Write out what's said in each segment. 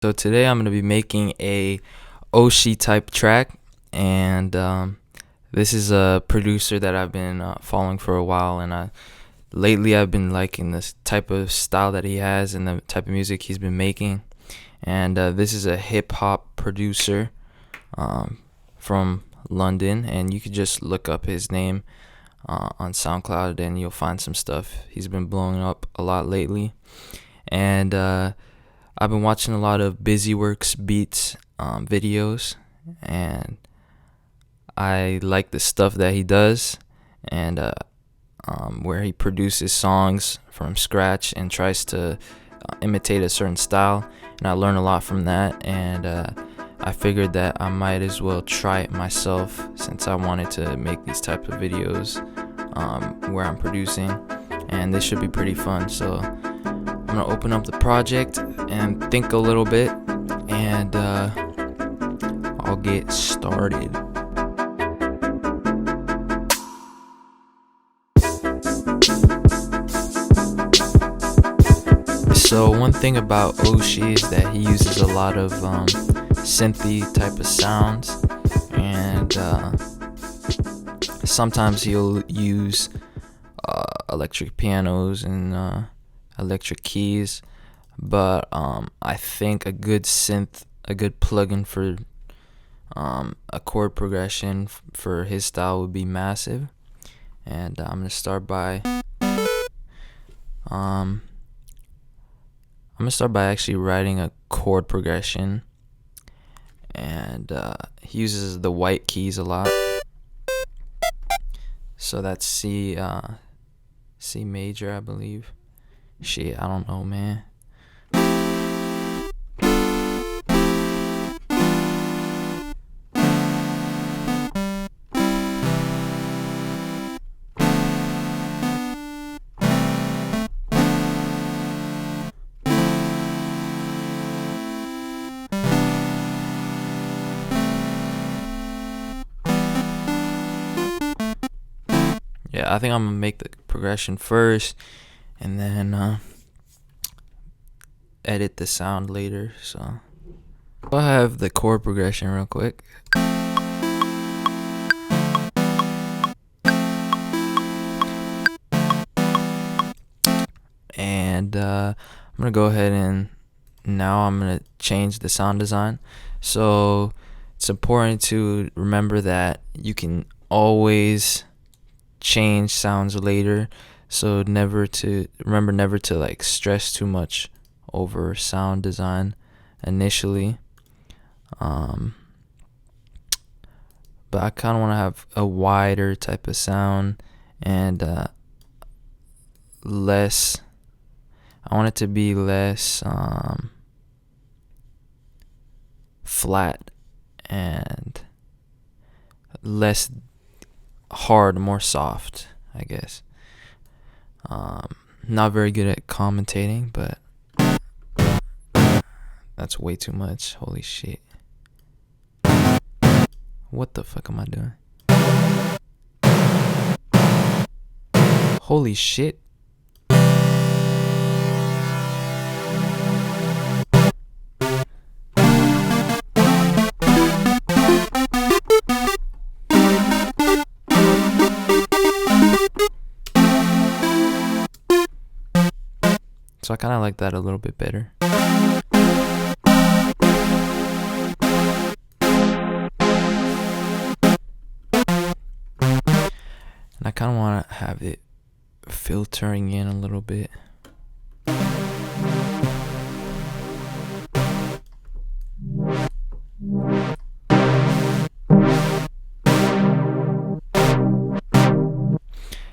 So today I'm going to be making a Oshi-type track, and this is a producer that I've been following for a while, and lately I've been liking this type of style that he has and the type of music he's been making. And this is a hip-hop producer from London, and you could just look up his name on SoundCloud and you'll find some stuff. He's been blowing up a lot lately, and I've been watching a lot of Busyworks Beats videos, and I like the stuff that he does, and where he produces songs from scratch and tries to imitate a certain style, and I learn a lot from that, and I figured that I might as well try it myself since I wanted to make these types of videos where I'm producing, and this should be pretty fun. So I'm gonna open up the project and think a little bit, and I'll get started. So one thing about Oshi is that he uses a lot of synthy type of sounds, and sometimes he'll use electric pianos and electric keys, but I think a good plugin for a chord progression for his style would be massive. And I'm gonna start by actually writing a chord progression, and he uses the white keys a lot. So that's C major, I believe. Shit, I don't know, man. Yeah, I think I'm gonna make the progression first, and then edit the sound later. So I'll have the chord progression real quick. And I'm gonna go ahead and now I'm gonna change the sound design. So it's important to remember that you can always change sounds later, so never to like stress too much over sound design initially. But I kind of want to have a wider type of sound, and I want it to be less flat and less hard, more soft, I guess. Not very good at commentating, but that's way too much. Holy shit. What the fuck am I doing? Holy shit. So I kind of like that a little bit better. And I kind of want to have it filtering in a little bit.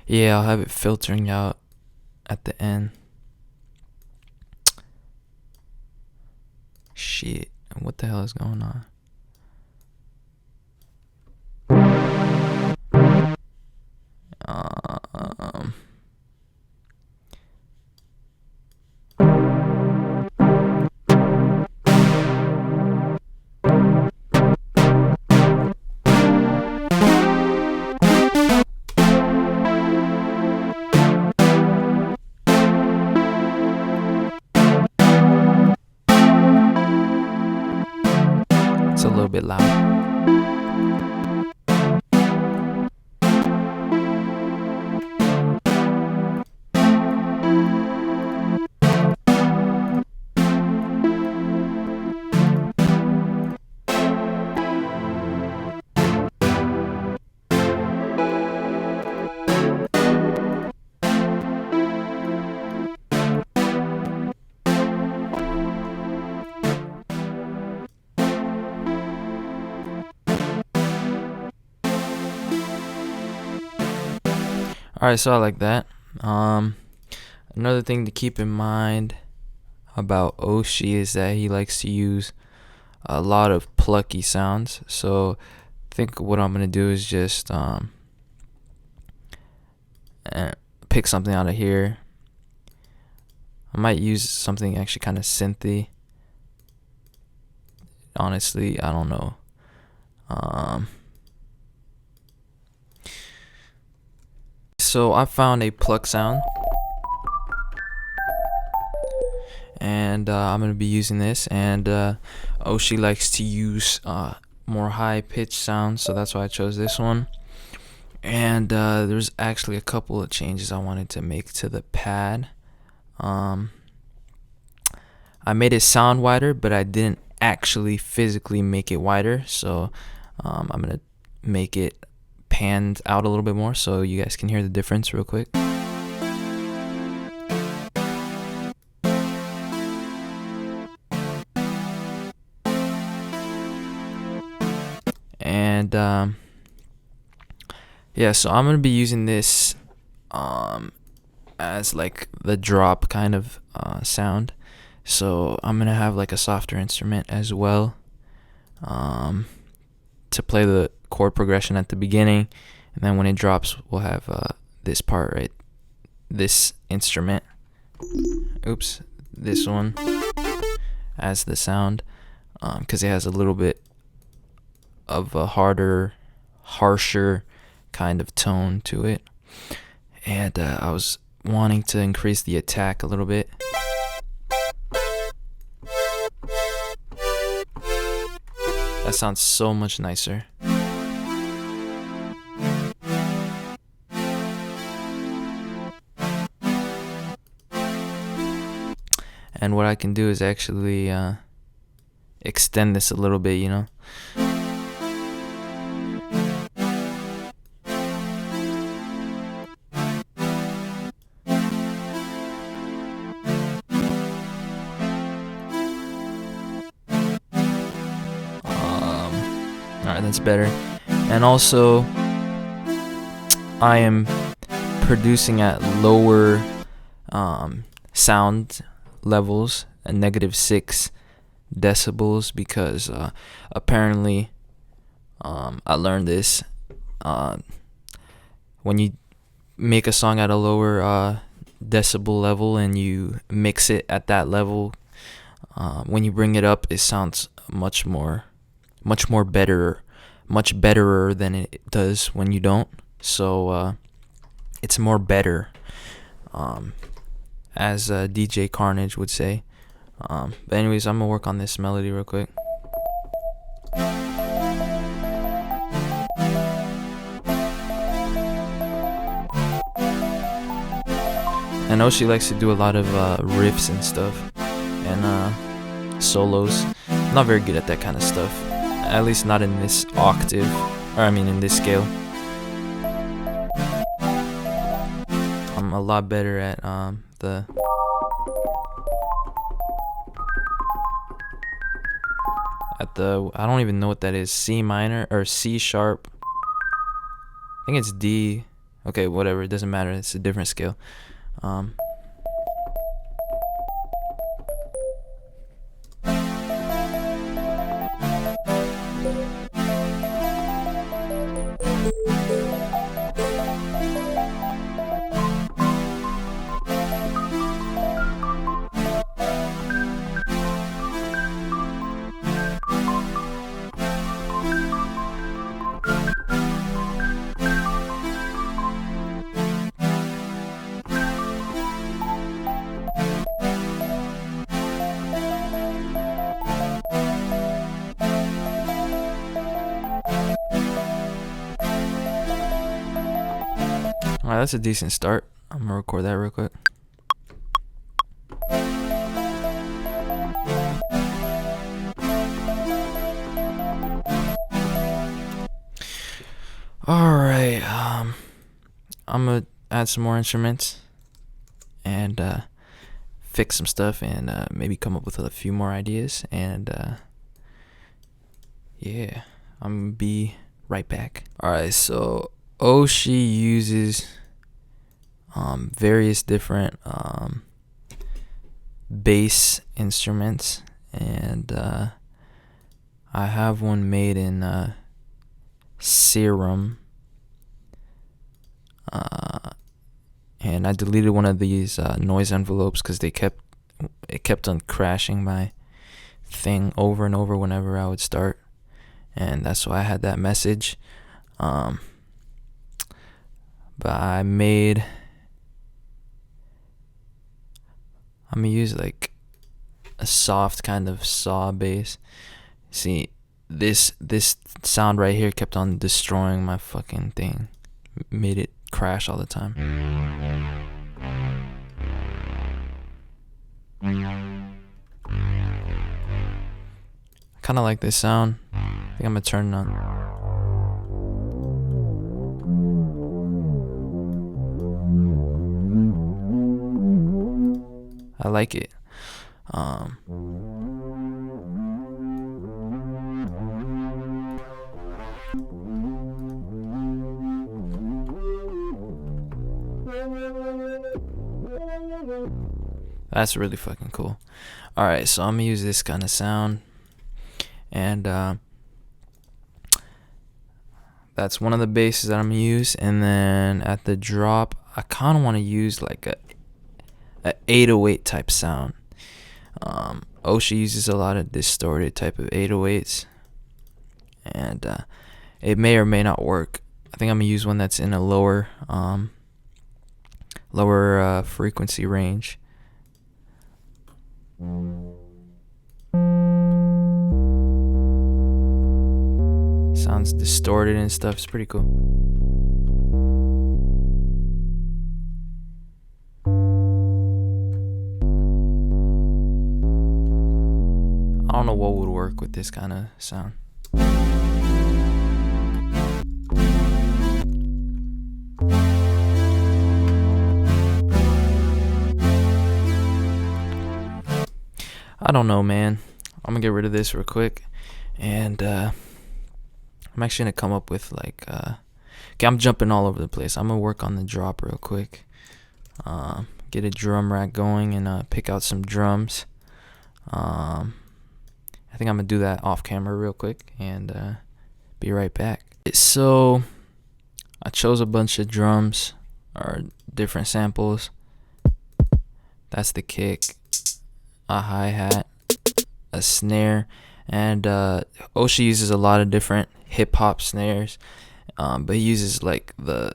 Yeah, I'll have it filtering out at the end. Shit, what the hell is going on? a little bit loud. Alright, so I like that. Another thing to keep in mind about Oshi is that he likes to use a lot of plucky sounds. So I think what I'm gonna do is just pick something out of here. I might use something actually kind of synthy. Honestly, I don't know. So I found a pluck sound, and I'm gonna be using this. And Oshi likes to use more high-pitched sounds, so that's why I chose this one. And there's actually a couple of changes I wanted to make to the pad. I made it sound wider, but I didn't actually physically make it wider. So I'm gonna make it panned out a little bit more so you guys can hear the difference real quick. And yeah, so I'm gonna be using this as like the drop kind of sound. So I'm gonna have like a softer instrument as well to play the chord progression at the beginning, and then when it drops we'll have this part, right, this instrument, this one as the sound, because it has a little bit of a harsher kind of tone to it. And I was wanting to increase the attack a little bit. That sounds so much nicer. And what I can do is actually extend this a little bit, you know. Alright, that's better. And also, I am producing at lower sound levels, at -6 decibels, because apparently I learned this when you make a song at a lower decibel level and you mix it at that level, when you bring it up it sounds much betterer than it does when you don't. So it's more better, as DJ Carnage would say. But anyways, I'm gonna work on this melody real quick. And Oshi likes to do a lot of riffs and stuff, and solos. I'm not very good at that kind of stuff, at least not in this octave, or I mean in this scale. I'm a lot better at I don't even know what that is, C minor or C sharp. I think it's D. Okay, whatever, it doesn't matter, it's a different scale. Alright, that's a decent start. I'm gonna record that real quick. Alright, I'm gonna add some more instruments and fix some stuff and maybe come up with a few more ideas, and yeah, I'm gonna be right back. Alright, so Oshi uses various different bass instruments, and I have one made in Serum, and I deleted one of these noise envelopes because it kept on crashing my thing over and over whenever I would start, and that's why I had that message. But I'm gonna use like a soft kind of saw bass. See, this sound right here kept on destroying my fucking thing, made it crash all the time. I kind of like this sound. I think I'm gonna turn it on. I like it. That's really fucking cool. Alright, so I'm gonna use this kind of sound, and that's one of the basses that I'm gonna use. And then at the drop, I kind of want to use like a 808 type sound. Oshi uses a lot of distorted type of 808s, and it may or may not work. I think I'm gonna use one that's in a lower frequency range. Sounds distorted and stuff. It's pretty cool. I don't know what would work with this kind of sound. I don't know, man. I'm gonna get rid of this real quick, and I'm actually gonna come up with like okay, I'm jumping all over the place. I'm gonna work on the drop real quick, get a drum rack going, and pick out some drums. I think I'm gonna do that off camera real quick, and be right back. So I chose a bunch of drums or different samples. That's the kick, a hi-hat, a snare, and Oshi uses a lot of different hip-hop snares, but he uses like a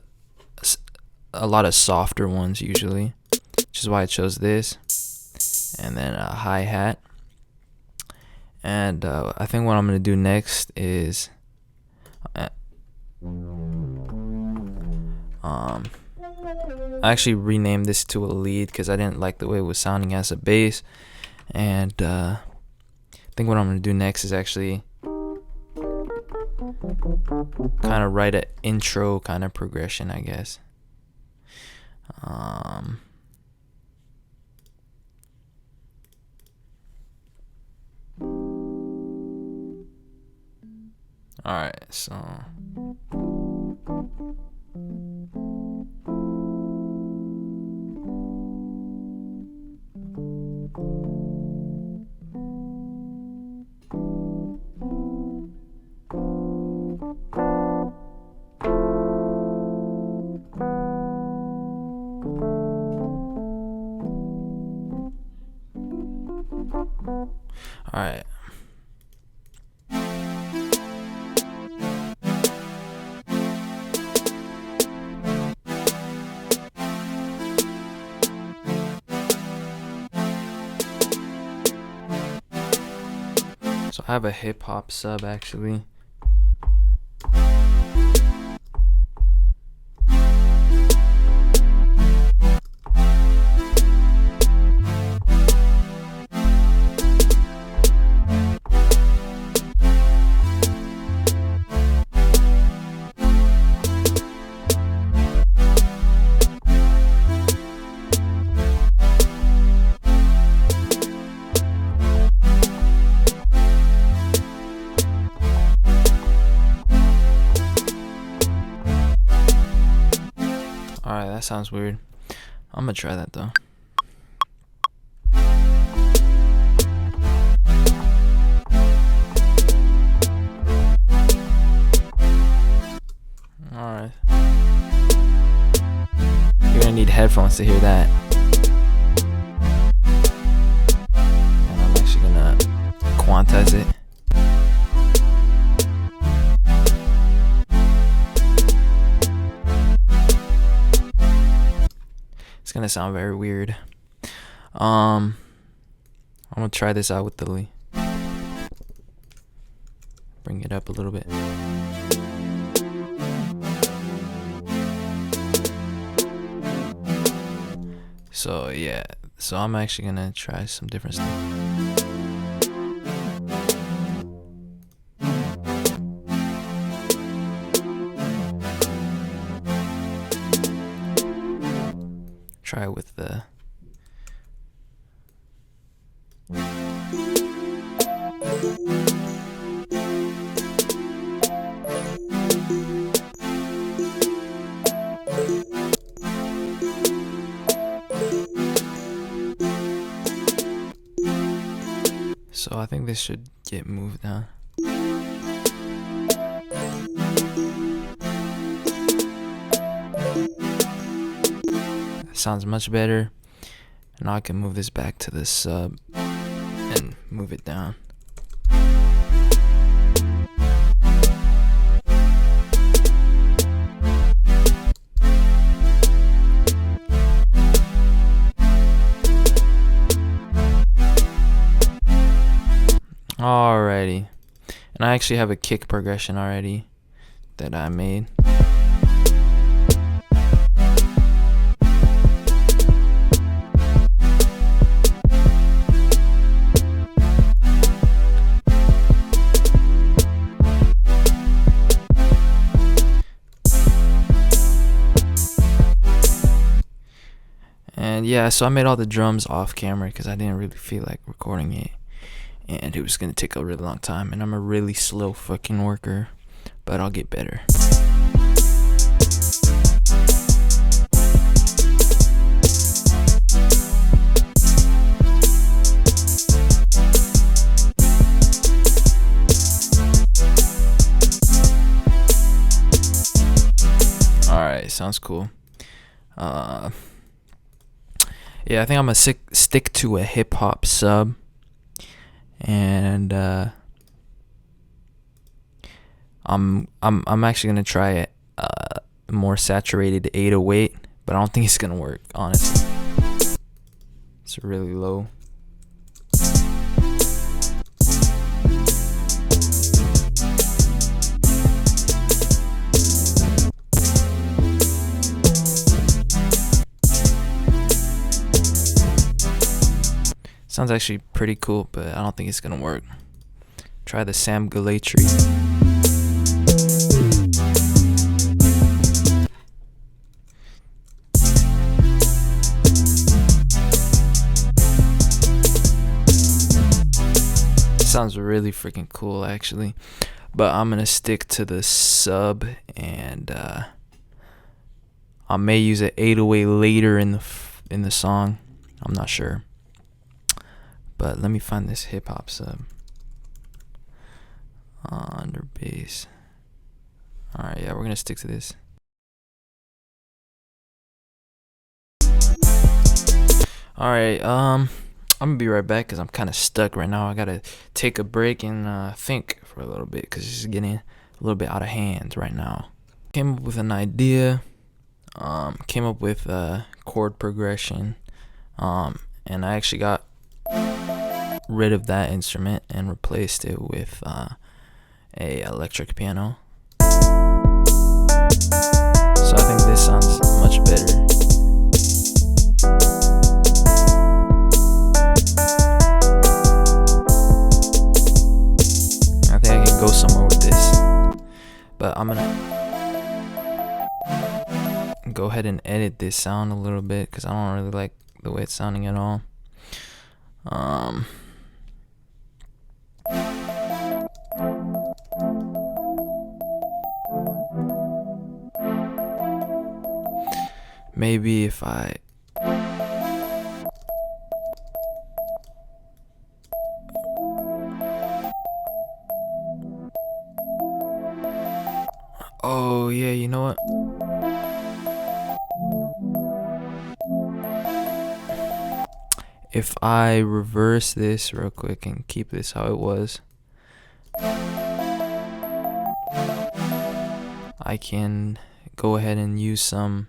lot of softer ones usually, which is why I chose this. And then a hi-hat, and I think what I'm gonna do next is I actually renamed this to a lead because I didn't like the way it was sounding as a bass, and I think what I'm gonna do next is actually kind of write an intro kind of progression, I guess. Alright, so alright. So I have a hip hop sub actually. That sounds weird. I'm gonna try that though. Alright. You're gonna need headphones to hear that. And I'm actually gonna quantize it. It's gonna sound very weird. I'm gonna try this out with the Lee. Bring it up a little bit. So yeah, so I'm actually gonna try some different stuff. Try with the so I think this should get moved now. Sounds much better. Now I can move this back to the sub and move it down. Alrighty. And I actually have a kick progression already that I made. And yeah, so I made all the drums off camera because I didn't really feel like recording it. And it was going to take a really long time. And I'm a really slow fucking worker. But I'll get better. Alright, sounds cool. Yeah, I think I'm gonna stick to a hip hop sub, and I'm actually gonna try a more saturated 808, but I don't think it's gonna work, honestly. It's really low. Sounds actually pretty cool, but I don't think it's gonna work. Try the samgalatry. Sounds really freaking cool, actually. But I'm gonna stick to the sub, and I may use an 808 later in the song. I'm not sure. But let me find this hip hop sub. Under bass. Alright, yeah, we're gonna stick to this. Alright, I'm gonna be right back because I'm kind of stuck right now. I gotta take a break and think for a little bit because this is getting a little bit out of hand right now. Came up with an idea. Came up with a chord progression. And I actually got rid of that instrument and replaced it with a electric piano. So I think this sounds much better. I think I can go somewhere with this, but I'm gonna go ahead and edit this sound a little bit because I don't really like the way it's sounding at all. maybe if I oh yeah, you know what? If I reverse this real quick and keep this how it was, I can go ahead and use some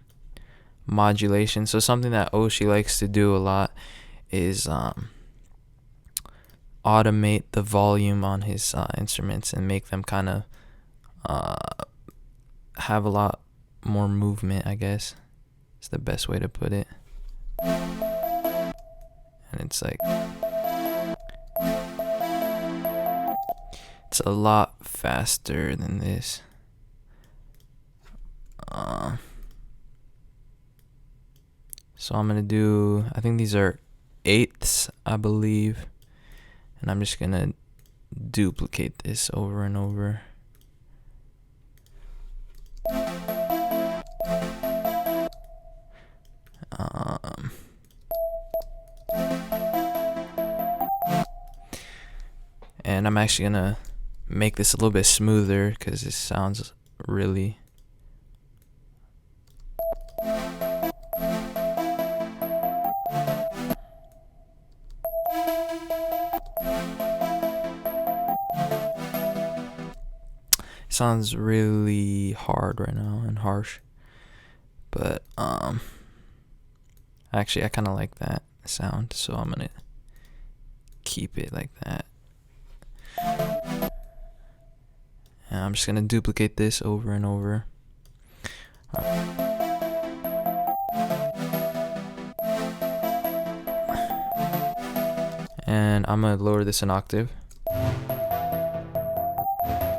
modulation. So something that Oshi likes to do a lot is automate the volume on his instruments and make them kind of have a lot more movement, I guess. It's the best way to put it. And it's like, it's a lot faster than this. So I'm gonna do, I think these are eighths, I believe, and I'm just gonna duplicate this over and over. And I'm actually gonna make this a little bit smoother because this sounds really hard right now and harsh, but actually I kind of like that sound, so I'm gonna keep it like that. And I'm just gonna duplicate this over and over. And I'm gonna lower this an octave.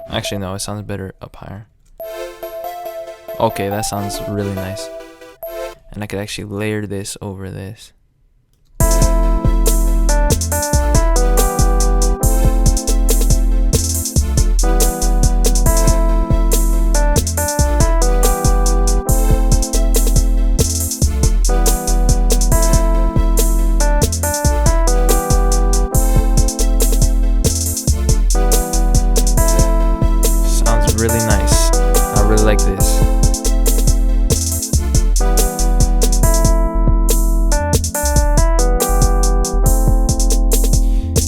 Actually, no, it sounds better up higher. Okay, that sounds really nice. And I could actually layer this over this. Really nice. I really like this. I'm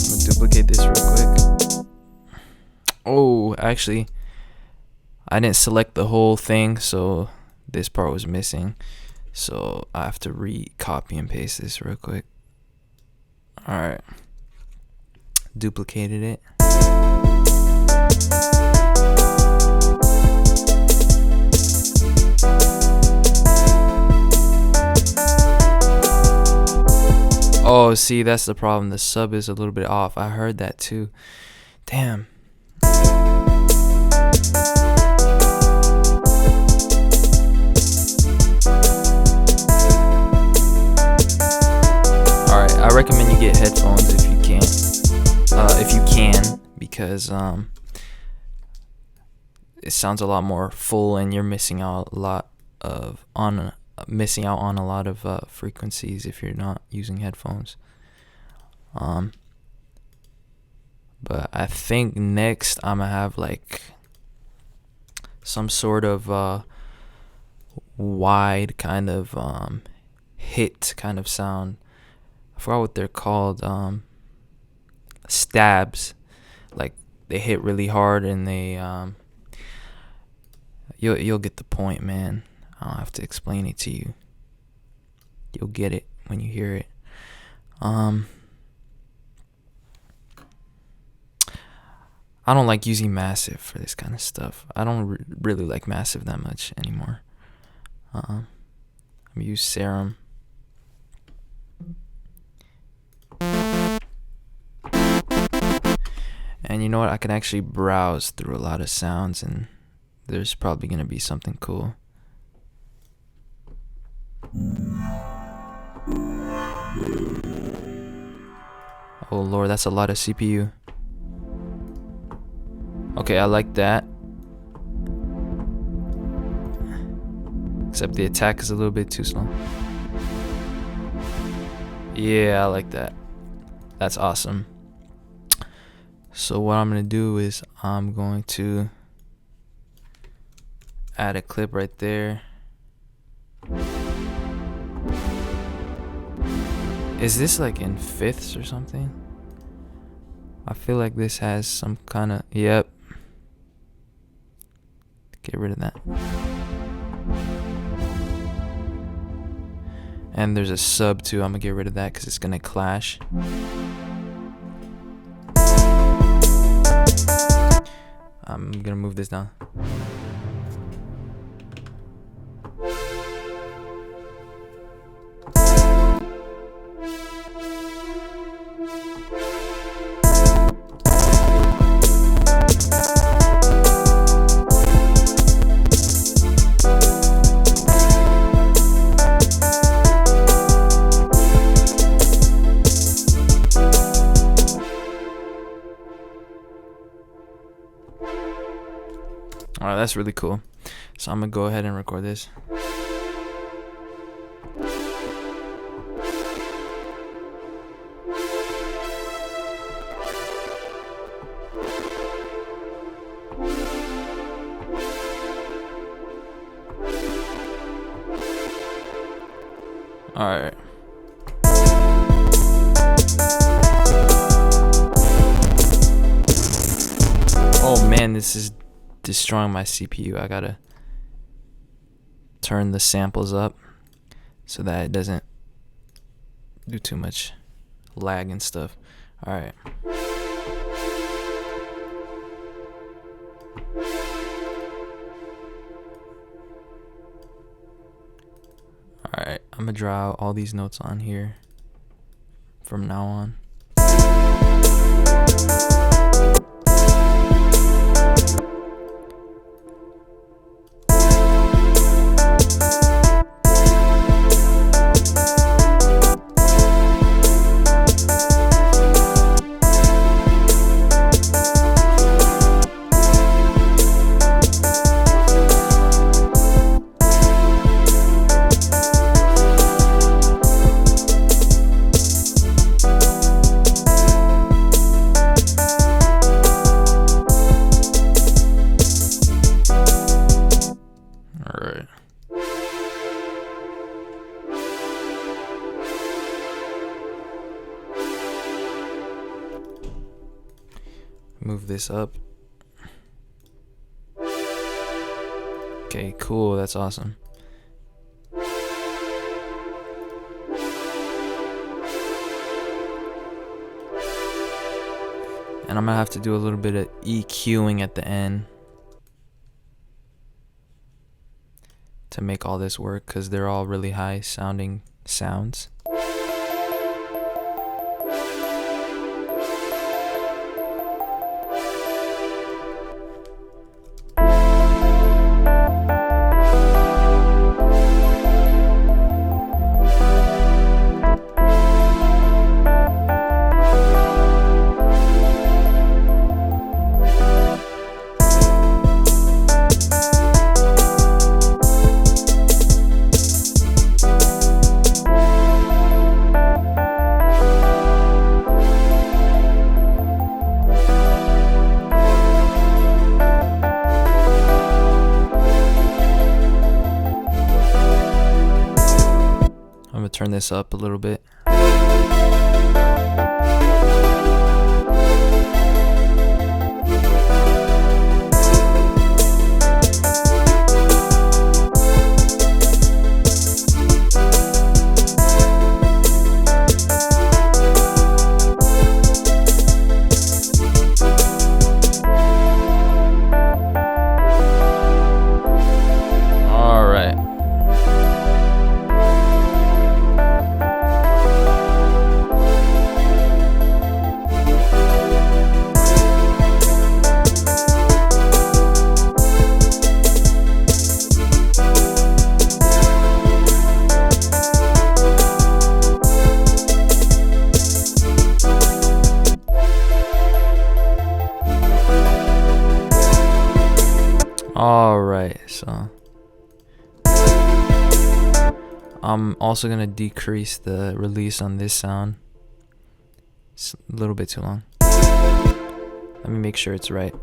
gonna duplicate this real quick. Oh, actually, I didn't select the whole thing, so this part was missing. So I have to copy and paste this real quick. Alright. Duplicated it. Oh, see, that's the problem. The sub is a little bit off. I heard that too. Damn. Alright, I recommend you get headphones if you can. Because it sounds a lot more full, and you're missing out a lot on a lot of frequencies if you're not using headphones. But I think next I'm gonna have like some sort of wide kind of hit kind of sound. I forgot what they're called. Stabs. Like they hit really hard, and they you'll get the point, man. I don't have to explain it to you. You'll get it when you hear it. I don't like using massive for this kind of stuff. I don't really like massive that much anymore. I'm gonna use serum. And you know what? I can actually browse through a lot of sounds, and there's probably gonna be something cool. Oh lord, that's a lot of CPU. Okay, I like that. except the attack is a little bit too slow. Yeah, I like that. That's awesome. So what I'm gonna do is I'm going to add a clip right there. Is this like in fifths or something? I feel like this has some kind of, yep. Get rid of that. And there's a sub too. I'm gonna get rid of that because it's gonna clash. I'm gonna move this down. Alright, that's really cool. So I'm gonna go ahead and record this. Alright. Oh man, this is destroying my CPU. I gotta turn the samples up so that it doesn't do too much lag and stuff. Alright. Alright, I'm gonna draw all these notes on here from now on. Move this up. Okay, cool. That's awesome. And I'm gonna have to do a little bit of EQing at the end to make all this work, because they're all really high sounding sounds. Turn this up a little bit. Alright, so I'm also gonna decrease the release on this sound. It's a little bit too long. Let me make sure it's right.